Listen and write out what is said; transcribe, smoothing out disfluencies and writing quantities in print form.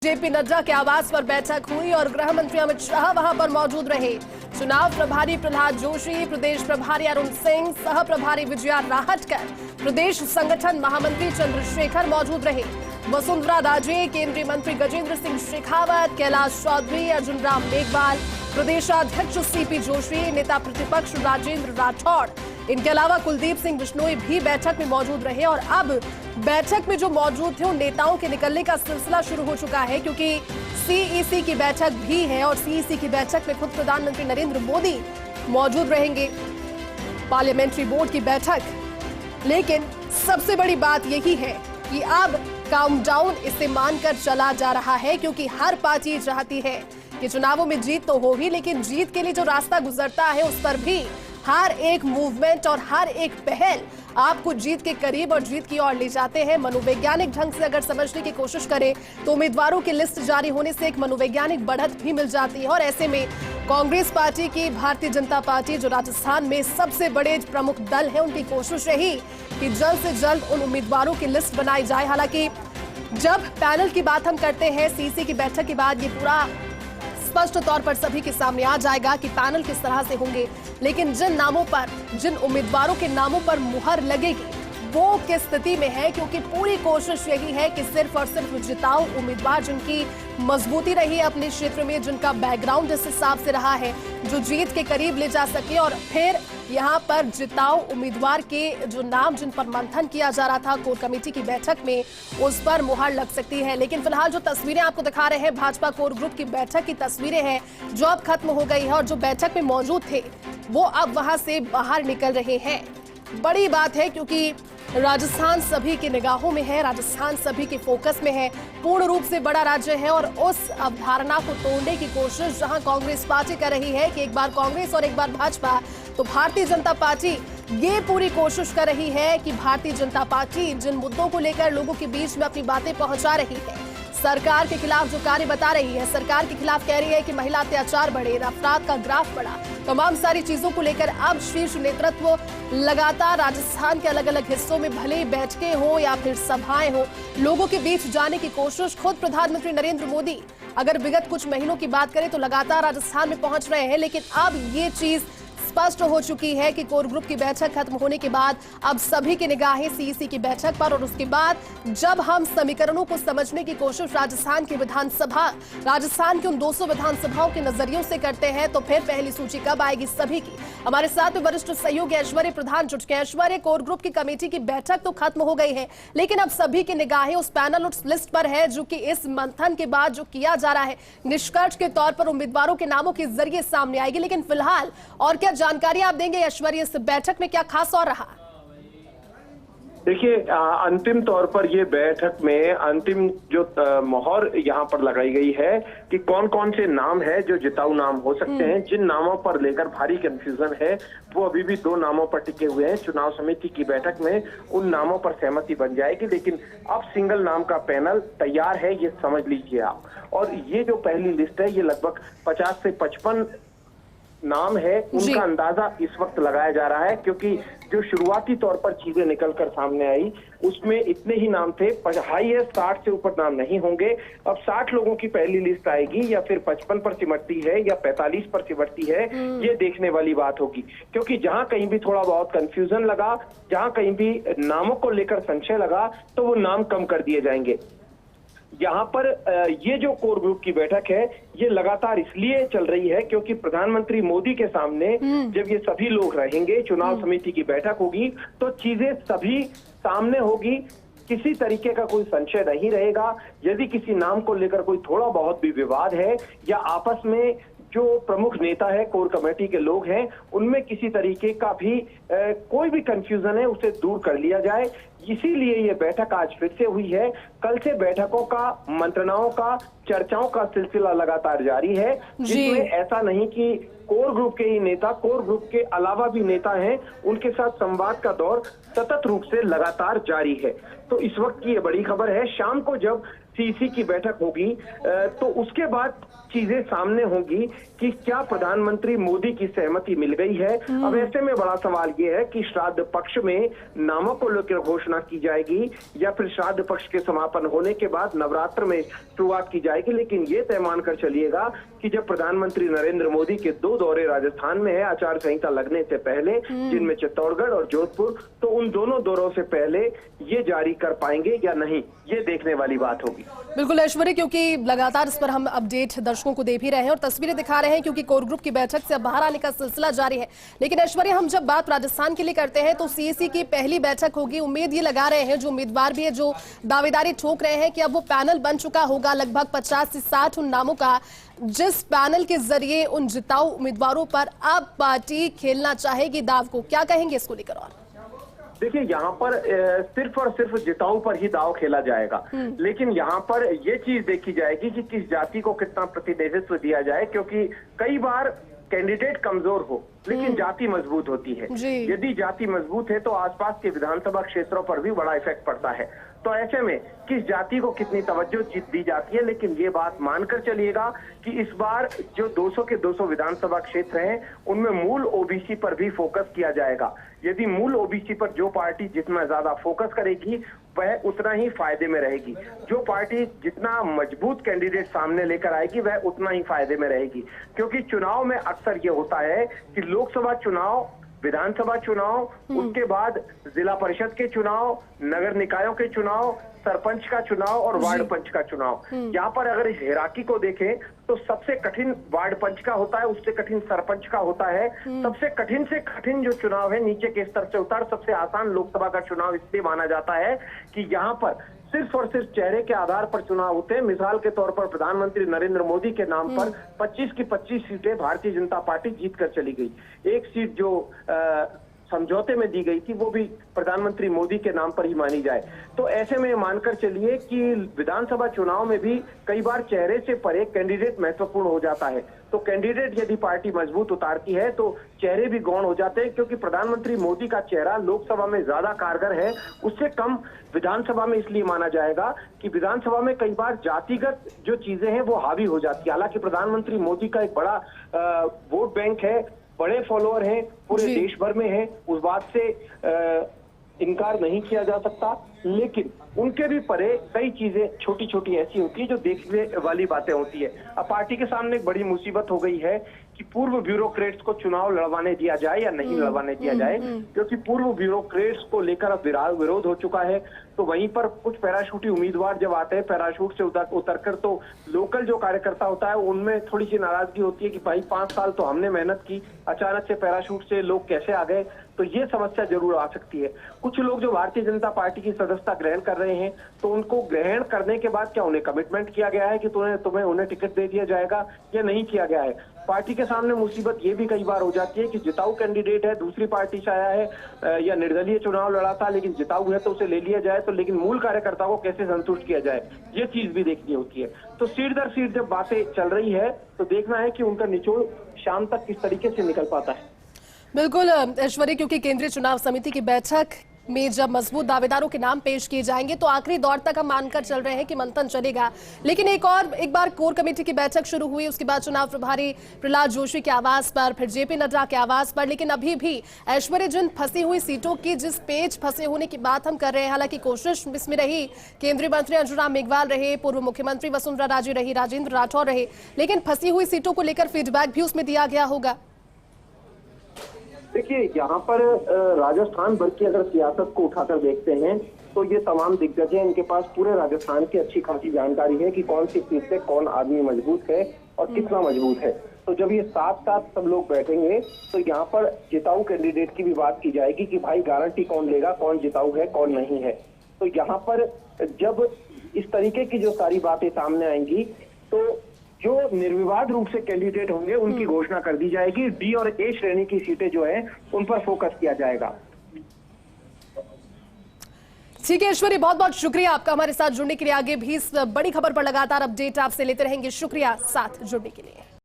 JP Nadda के आवास पर बैठक हुई और गृह मंत्री अमित शाह वहां पर मौजूद रहे। चुनाव प्रभारी प्रहलाद जोशी, प्रदेश प्रभारी अरुण सिंह, सह प्रभारी विजया राहटकर, प्रदेश संगठन महामंत्री चंद्रशेखर मौजूद रहे। वसुंधरा राजे, केंद्रीय मंत्री गजेंद्र सिंह शेखावत, कैलाश चौधरी, अर्जुन राम मेघवाल, प्रदेशाध्यक्ष सीपी जोशी, नेता प्रतिपक्ष राजेंद्र राठौड़, इनके अलावा कुलदीप सिंह बिश्नोई भी बैठक में मौजूद रहे। और अब बैठक में जो मौजूद थे उन नेताओं के निकलने का सिलसिला शुरू हो चुका है, क्योंकि सीईसी की बैठक भी है और सीईसी की बैठक में खुद प्रधानमंत्री नरेंद्र मोदी मौजूद रहेंगे, पार्लियामेंट्री बोर्ड की बैठक। लेकिन सबसे बड़ी बात यही है कि अब काउंटडाउन इसे मानकर चला जा रहा है, क्योंकि हर पार्टी चाहती है कि चुनावों में जीत तो हो ही, लेकिन जीत के लिए जो रास्ता गुजरता है उस पर भी हर एक मूवमेंट और हर एक पहल आपको जीत के करीब और जीत की ओर ले जाते हैं। मनोवैज्ञानिक ढंग से अगर समझने की कोशिश करें तो उम्मीदवारों की लिस्ट जारी होने से एक मनोवैज्ञानिक बढ़त भी मिल जाती है। और ऐसे में कांग्रेस पार्टी की, भारतीय जनता पार्टी जो राजस्थान में सबसे बड़े प्रमुख दल है, उनकी कोशिश रही कि जल्द से जल्द उन उम्मीदवारों की लिस्ट बनाई जाए। हालांकि जब पैनल की बात हम करते हैं सीईसी की बैठक के बाद, ये पूरा स्पष्ट तौर पर सभी के सामने आ जाएगा कि पैनल किस तरह से होंगे। लेकिन जिन नामों पर, जिन उम्मीदवारों के नामों पर मुहर लगेगी वो किस स्थिति में है, क्योंकि पूरी कोशिश यही है कि सिर्फ और सिर्फ जिताऊ उम्मीदवार, जिनकी मजबूती रही है अपने क्षेत्र में, जिनका बैकग्राउंड इस हिसाब से रहा है, जो जीत के करीब ले जा सके। और फिर यहाँ पर जिताऊ उम्मीदवार के जो नाम जिन पर मंथन किया जा रहा था कोर कमेटी की बैठक में, उस पर मुहर लग सकती है। लेकिन फिलहाल जो तस्वीरें आपको दिखा रहे हैं, भाजपा कोर ग्रुप की बैठक की तस्वीरें हैं जो अब खत्म हो गई है, और जो बैठक में मौजूद थे वो अब वहां से बाहर निकल रहे हैं। बड़ी बात है, क्योंकि राजस्थान सभी की निगाहों में है, राजस्थान सभी के फोकस में है, पूर्ण रूप से बड़ा राज्य है। और उस अवधारणा को तोड़ने की कोशिश जहां कांग्रेस पार्टी कर रही है कि एक बार कांग्रेस और एक बार भाजपा, तो भारतीय जनता पार्टी ये पूरी कोशिश कर रही है कि भारतीय जनता पार्टी जिन मुद्दों को लेकर लोगों के बीच में अपनी बातें पहुंचा रही है, सरकार के खिलाफ जो कार्य बता रही है, सरकार के खिलाफ कह रही है कि महिला अत्याचार बढ़े, अपराध का ग्राफ बढ़ा, तमाम सारी चीजों को लेकर अब शीर्ष नेतृत्व लगातार राजस्थान के अलग अलग हिस्सों में भले बैठकें हो या फिर सभाएं हो, लोगों के बीच जाने की कोशिश। खुद प्रधानमंत्री नरेंद्र मोदी अगर विगत कुछ महीनों की बात करें तो लगातार राजस्थान में पहुंच रहे हैं। लेकिन अब ये चीज स्पष्ट हो चुकी है कि कोर ग्रुप की बैठक खत्म होने के बाद अब सभी की निगाहें सीईसी की बैठक पर। और उसके बाद जब हम समीकरणों को समझने की कोशिश राजस्थान की विधानसभा, राजस्थान की उन 200 विधानसभाओं के नजरियों से करते हैं, तो फिर पहली सूची कब आएगी सभी की। हमारे साथ में वरिष्ठ सहयोगी ऐश्वर्य प्रधान जुट के। ऐश्वर्य, कोर ग्रुप की कमेटी की बैठक तो खत्म हो गई है, लेकिन अब सभी की निगाहें उस पैनल, उस लिस्ट पर है जो कि इस मंथन के बाद जो किया जा रहा है, निष्कर्ष के तौर पर उम्मीदवारों के नामों के जरिए सामने आएगी। लेकिन फिलहाल और क्या जानकारी आप देंगे ऐश्वर्य, इस बैठक में क्या खास और रहा? देखिए, अंतिम तौर पर ये बैठक में अंतिम जो मोहर यहाँ पर लगाई गई है कि कौन कौन से नाम है जो जिताऊ नाम हो सकते हैं। जिन नामों पर लेकर भारी कंफ्यूजन है वो अभी भी 2 नामों पर टिके हुए हैं। चुनाव समिति की बैठक में उन नामों पर सहमति बन जाएगी, लेकिन अब सिंगल नाम का पैनल तैयार है, ये समझ लीजिए आप। और ये जो पहली लिस्ट है, ये लगभग 50 से 55 नाम है, उनका अंदाजा इस वक्त लगाया जा रहा है, क्योंकि जो शुरुआती तौर पर चीजें निकलकर सामने आई उसमें इतने ही नाम थे। हाईएस्ट 60 से ऊपर नाम नहीं होंगे। अब 60 लोगों की पहली लिस्ट आएगी या फिर 55 पर सिमटती है या 45 पर सिमटती है, ये देखने वाली बात होगी। क्योंकि जहां कहीं भी थोड़ा बहुत कंफ्यूजन लगा, जहां कहीं भी नामों को लेकर संशय लगा, तो वो नाम कम कर दिए जाएंगे। यहाँ पर ये जो कोर ग्रुप की बैठक है, ये लगातार इसलिए चल रही है क्योंकि प्रधानमंत्री मोदी के सामने जब ये सभी लोग रहेंगे, चुनाव समिति की बैठक होगी, तो चीजें सभी सामने होगी, किसी तरीके का कोई संशय नहीं रहेगा। यदि किसी नाम को लेकर कोई थोड़ा बहुत भी विवाद है या आपस में जो प्रमुख नेता है, कोर कमेटी के लोग हैं, उनमें किसी तरीके का भी कोई भी कंफ्यूजन है उसे दूर कर लिया जाए। इसीलिए ये बैठक आज फिर से हुई है। कल से बैठकों का, मंत्रणाओं का, चर्चाओं का सिलसिला लगातार जारी है, जिसमें ऐसा नहीं कि कोर ग्रुप के ही नेता, कोर ग्रुप के अलावा भी नेता हैं, उनके साथ संवाद का दौर सतत रूप से लगातार जारी है। तो इस वक्त की ये बड़ी खबर है। शाम को जब सीसी की बैठक होगी तो उसके बाद चीजें सामने होंगी कि क्या प्रधानमंत्री मोदी की सहमति मिल गई है। अब ऐसे में बड़ा सवाल ये है कि श्राद्ध पक्ष में नामों को लेकर घोषणा की जाएगी या फिर श्राद्ध पक्ष के समापन होने के बाद नवरात्र में शुरुआत की जाएगी। लेकिन ये तय मानकर चलिएगा कि जब प्रधानमंत्री नरेंद्र मोदी के 2 दौरे राजस्थान में है आचार संहिता लगने से पहले, जिनमें चित्तौड़गढ़ और जोधपुर, तो उन दोनों दौरों से पहले ये जारी कर पाएंगे या नहीं, ये देखने वाली बात होगी। बिल्कुल ऐश्वर्य, क्योंकि लगातार इस पर हम अपडेट दर्शकों को दे भी रहे हैं और तस्वीरें दिखा रहे हैं, क्योंकि कोर ग्रुप की बैठक से अब बाहर आने का सिलसिला जारी है। लेकिन ऐश्वर्य, हम जब बात राजस्थान के लिए करते हैं तो सीएसी की पहली बैठक होगी। उम्मीद ये लगा रहे हैं जो उम्मीदवार भी है, जो दावेदारी ठोक रहे हैं कि अब वो पैनल बन चुका होगा लगभग 50 से 60 उन नामों का, जिस पैनल के जरिए उन जिताऊ उम्मीदवारों पर अब पार्टी खेलना चाहेगी दाव को। क्या कहेंगे इसको लेकर? और देखिए, यहाँ पर सिर्फ और सिर्फ जिताऊ पर ही दाव खेला जाएगा, लेकिन यहाँ पर ये चीज देखी जाएगी कि किस जाति को कितना प्रतिनिधित्व दिया जाए, क्योंकि कई बार कैंडिडेट कमजोर हो लेकिन जाति मजबूत होती है। यदि जाति मजबूत है तो आसपास के विधानसभा क्षेत्रों पर भी बड़ा इफेक्ट पड़ता है। तो ऐसे में किस जाति को कितनी तवज्जो दी जाती है, लेकिन ये बात मानकर चलिएगा कि इस बार जो 200 के 200 विधानसभा क्षेत्र हैं उनमें मूल ओबीसी पर भी फोकस किया जाएगा। यदि मूल ओबीसी पर जो पार्टी जितना ज्यादा फोकस करेगी वह उतना ही फायदे में रहेगी। जो पार्टी जितना मजबूत कैंडिडेट सामने लेकर आएगी वह उतना ही फायदे में रहेगी, क्योंकि चुनाव में अक्सर ये होता है कि लोकसभा चुनाव, विधानसभा चुनाव, उसके बाद जिला परिषद के चुनाव, नगर निकायों के चुनाव, सरपंच का चुनाव और वार्ड पंच का चुनाव। यहाँ पर अगर हिराकी को देखें तो सबसे कठिन वार्ड पंच का होता है, उससे कठिन सरपंच का होता है। सबसे कठिन से कठिन जो चुनाव है नीचे के स्तर से उतार सबसे आसान लोकसभा का चुनाव इसलिए माना जाता है कि यहाँ पर सिर्फ और सिर्फ चेहरे के आधार पर चुनाव होते हैं। मिसाल के तौर पर प्रधानमंत्री नरेंद्र मोदी के नाम पर 25 की 25 सीटें भारतीय जनता पार्टी जीत कर चली गई। एक सीट जो समझौते में दी गई थी वो भी प्रधानमंत्री मोदी के नाम पर ही मानी जाए। तो ऐसे में मानकर चलिए कि विधानसभा चुनाव में भी कई बार चेहरे से परे कैंडिडेट महत्वपूर्ण हो जाता है। तो कैंडिडेट यदि पार्टी मजबूत उतारती है तो चेहरे भी गौण हो जाते हैं, क्योंकि प्रधानमंत्री मोदी का चेहरा लोकसभा में ज्यादा कारगर है, उससे कम विधानसभा में इसलिए माना जाएगा कि विधानसभा में कई बार जातिगत जो चीजें हैं वो हावी हो जाती है। हालांकि प्रधानमंत्री मोदी का एक बड़ा वोट बैंक है, बड़े फॉलोअर हैं, पूरे देश भर में हैं, उस बात से इनकार नहीं किया जा सकता, लेकिन उनके भी परे कई चीजें छोटी छोटी ऐसी होती है जो देखने वाली बातें होती है। अब पार्टी के सामने एक बड़ी मुसीबत हो गई है कि पूर्व ब्यूरोक्रेट्स को चुनाव लड़वाने दिया जाए या नहीं लड़वाने दिया जाए, क्योंकि पूर्व ब्यूरोक्रेट्स को लेकर अब विरोध हो चुका है। तो वहीं पर कुछ पैराशूटी उम्मीदवार जब आते हैं पैराशूट से उतरकर, तो लोकल जो कार्यकर्ता होता है उनमें थोड़ी सी नाराजगी होती है कि भाई 5 साल तो हमने मेहनत की, अचानक से पैराशूट से लोग कैसे आ गए। तो ये समस्या जरूर आ सकती है। कुछ लोग जो भारतीय जनता पार्टी की सदस्यता ग्रहण कर रहे हैं तो उनको ग्रहण करने के बाद क्या उन्हें कमिटमेंट किया गया है कि तुम्हें उन्हें टिकट दे दिया जाएगा या नहीं किया गया है। पार्टी के सामने मुसीबत ये भी कई बार हो जाती है कि जिताऊ कैंडिडेट है, दूसरी पार्टी से आया है या निर्दलीय चुनाव लड़ा था लेकिन जिताऊ है तो उसे ले लिया जाए, तो लेकिन मूल कार्यकर्ता को कैसे संतुष्ट किया जाए, ये चीज भी देखनी होती है। तो सीट दर सीट जब बातें चल रही है तो देखना है कि उनका निचोड़ शाम तक किस तरीके से निकल पाता है। बिल्कुल ऐश्वर्य, क्योंकि केंद्रीय चुनाव समिति की बैठक में जब मजबूत दावेदारों के नाम पेश किए जाएंगे तो आखिरी दौर तक हम मानकर चल रहे हैं कि मंथन चलेगा। लेकिन एक बार कोर कमेटी की बैठक शुरू हुई, उसके बाद चुनाव प्रभारी प्रहलाद जोशी के आवास पर, फिर जेपी नड्डा के आवास पर। लेकिन अभी भी ऐश्वर्य, जिन फंसी हुई सीटों की जिस पेज फंसे होने की बात हम कर रहे हैं, हालांकि कोशिश इसमें रही, केंद्रीय मंत्री अंजुराम मेघवाल रहे, पूर्व मुख्यमंत्री वसुंधरा राजे रही, राजेंद्र राठौर रहे, लेकिन फंसी हुई सीटों को लेकर फीडबैक भी उसमें दिया गया होगा। देखिए, यहाँ पर राजस्थान भर की अगर सियासत को उठाकर देखते हैं तो ये तमाम दिग्गज हैं, इनके पास पूरे राजस्थान की अच्छी खासी जानकारी है कि कौन सी सीट से कौन आदमी मजबूत है और कितना मजबूत है। तो जब ये साथ साथ सब लोग बैठेंगे तो यहाँ पर जिताऊ कैंडिडेट की भी बात की जाएगी कि भाई गारंटी कौन लेगा, कौन जिताऊ है कौन नहीं है। तो यहाँ पर जब इस तरीके की जो सारी बातें सामने आएंगी तो जो निर्विवाद रूप से कैंडिडेट होंगे उनकी घोषणा कर दी जाएगी। डी और ए श्रेणी की सीटें जो है उन पर फोकस किया जाएगा। ठीक है ऐश्वर्य, बहुत बहुत शुक्रिया आपका हमारे साथ जुड़ने के लिए। आगे भी इस बड़ी खबर पर लगातार अपडेट आपसे लेते रहेंगे। शुक्रिया साथ जुड़ने के लिए।